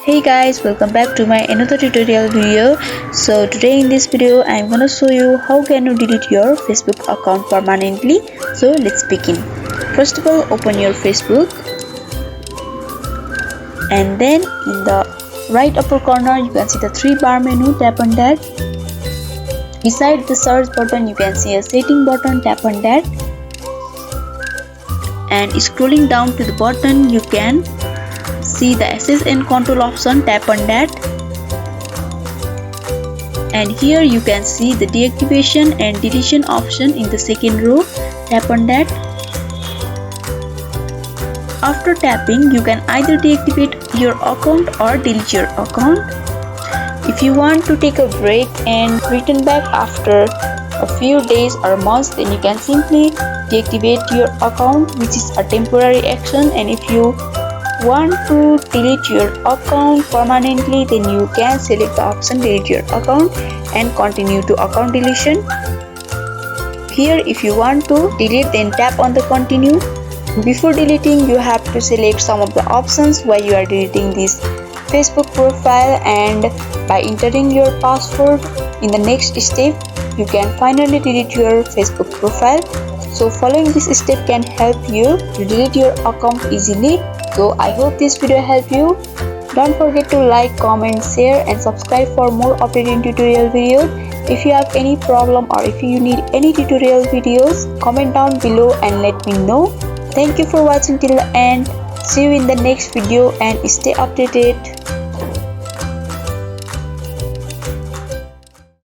Hey guys, welcome back to my another tutorial video. So today in this video I'm gonna show you how can you delete your Facebook account permanently. So let's begin. First of all, open your Facebook and then in the right upper corner you can see the three bar menu. Tap on that. Beside the search button you can see a setting button. Tap on that, and scrolling down to the bottom you can see the access and control option. Tap on that, and here you can see the deactivation and deletion option in the second row. Tap on that. After tapping, you can either deactivate your account or delete your account. If you want to take a break and return back after a few days or months, then you can simply deactivate your account, which is a temporary action. And if you want to delete your account permanently, then you can select the option delete your account and continue to account deletion. Here if you want to delete, then tap on the continue. Before deleting, you have to select some of the options why you are deleting this Facebook profile, and by entering your password in the next step you can finally delete your Facebook profile. So following this step can help you to delete your account easily. So I hope this video helped you. Don't forget to like, comment, share and subscribe for more updated tutorial videos. If you have any problem or if you need any tutorial videos, comment down below and let me know. Thank you for watching till the end. See you in the next video and stay updated.